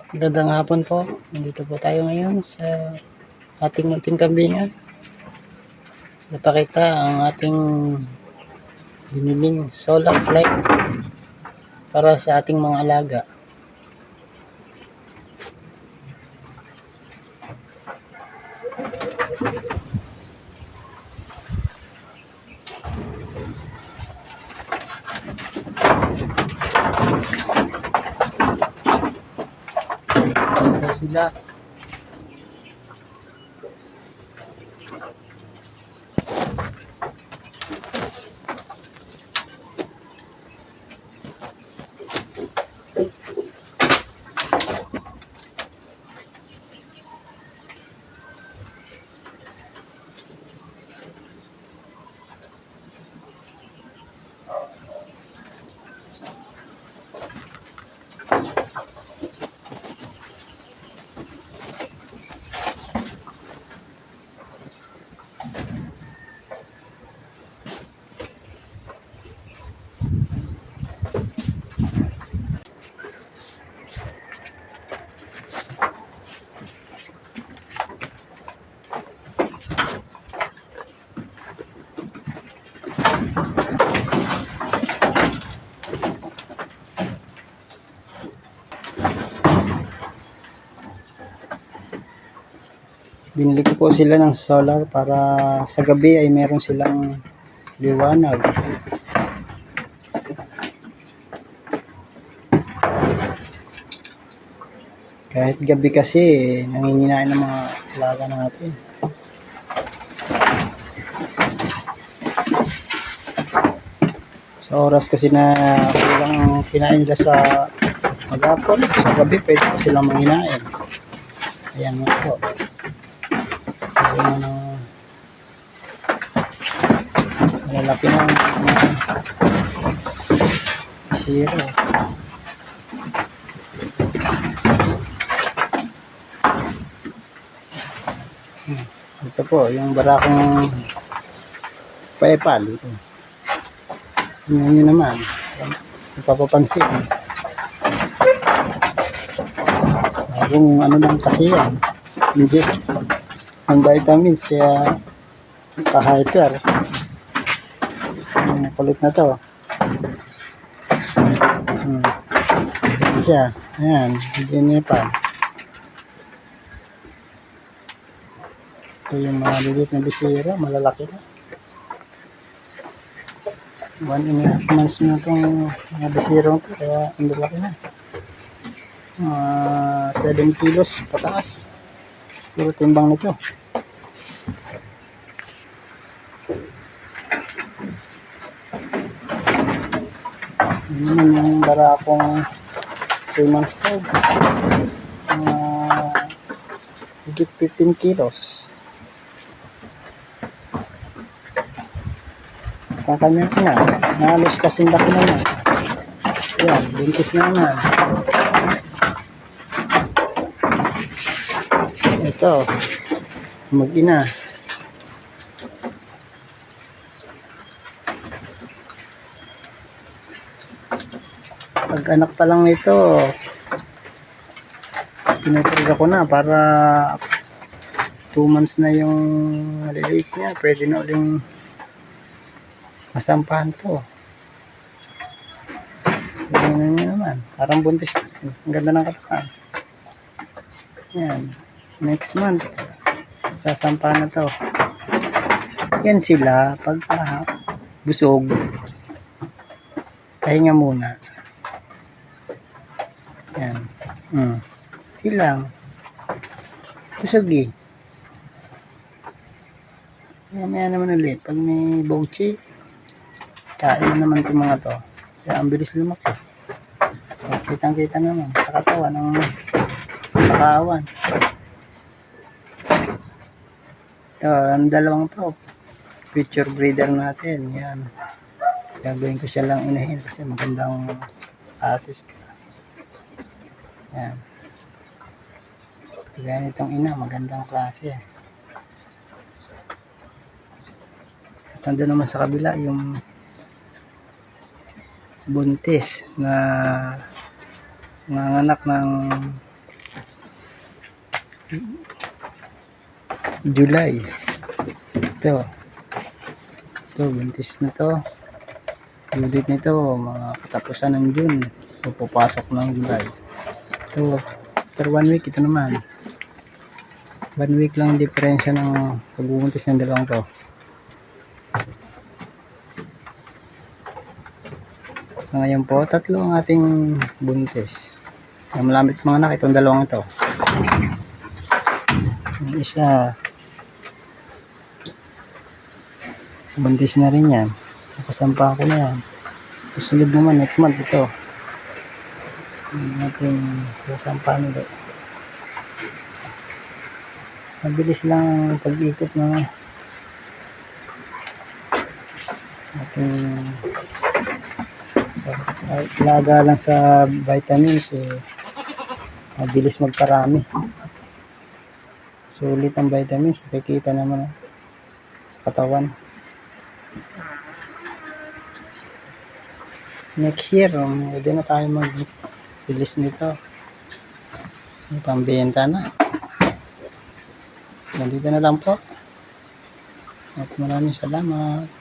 Magandang hapon po. Nandito po tayo ngayon sa ating munting kambingan. Napakita ang ating biniling solar light para sa ating mga alaga. Ito sila. Binili ko po sila ng solar para sa gabi ay meron silang liwanag. Kahit gabi kasi nanginginaan ng mga alaga natin. Sa oras kasi na kulang kinain nila sa maghapon, sa gabi pwede pa silang manginain. Ayan nga po. Malalaki na zero. Ito po yung barakong paepal. Tingnan nyo naman, napapapansin. Bagong ano lang kasi yan, inject ng vitamins, kaya pa-hyper. Kulit na to. Hindi siya. Ayan, hindi pa. Ito yung mga lilit na bisira, malalaki na. 1.5 months na itong mga bisirong to, kaya ang lalaki na. 7 kilos pataas. Puro timbang nito. Ano naman yung barakong 3 months old. Higit 15 kilos. Ang kanya na, nahalos kasing laki na yan. Yan, buntis na naman. Ito, mag-ina. Pag anak pa lang nito, pinupurga ko na para 2 months na yung maliliit niya. Pwede na uling masampahan to. Ganyan nyo naman. Parang buntis pa. Ang ganda ng katawan. Yan. Next month, sasampahan na to. Yan sila. Pagka busog, pahinga muna. Yan. Silang. Busog eh. Yan naman ulit. Pag may bouchi, kain naman itong mga to. Kaya ang bilis lumaki. Kitang-kita naman sa katawan ng pakawan. Ito, ang dalawang to. Future breeder natin. Yan. Gagawin ko siya lang inahin kasi magandang assist. Yan. Kaya nitong ina, magandang klase. At nandun naman sa kabila yung buntis na nanganak ng July. Ito. Ito, buntis na to. Due date nito, mga katapusan ng June. So, pupasok ng July. Ito, after 1 week, ito naman. 1 week lang ang diferensya ng pagbubuntis ng dalawang to. So, ngayon po, 3 ang ating buntis. Ang malamit mga anak, itong dalawang ito. Yung isa, buntis na rin yan. Nakasampa ko na yan. Susunod naman, next month ito. Yung ating kasampa nila. Mabilis lang pag-ikot ng ating laga lang sa vitamins mabilis magparami. Sulit ang vitamins, nakikita naman sa katawan. Next year, pwede na tayo mag-release nito. May pambenta na. Nandito na lang po. At maraming salamat.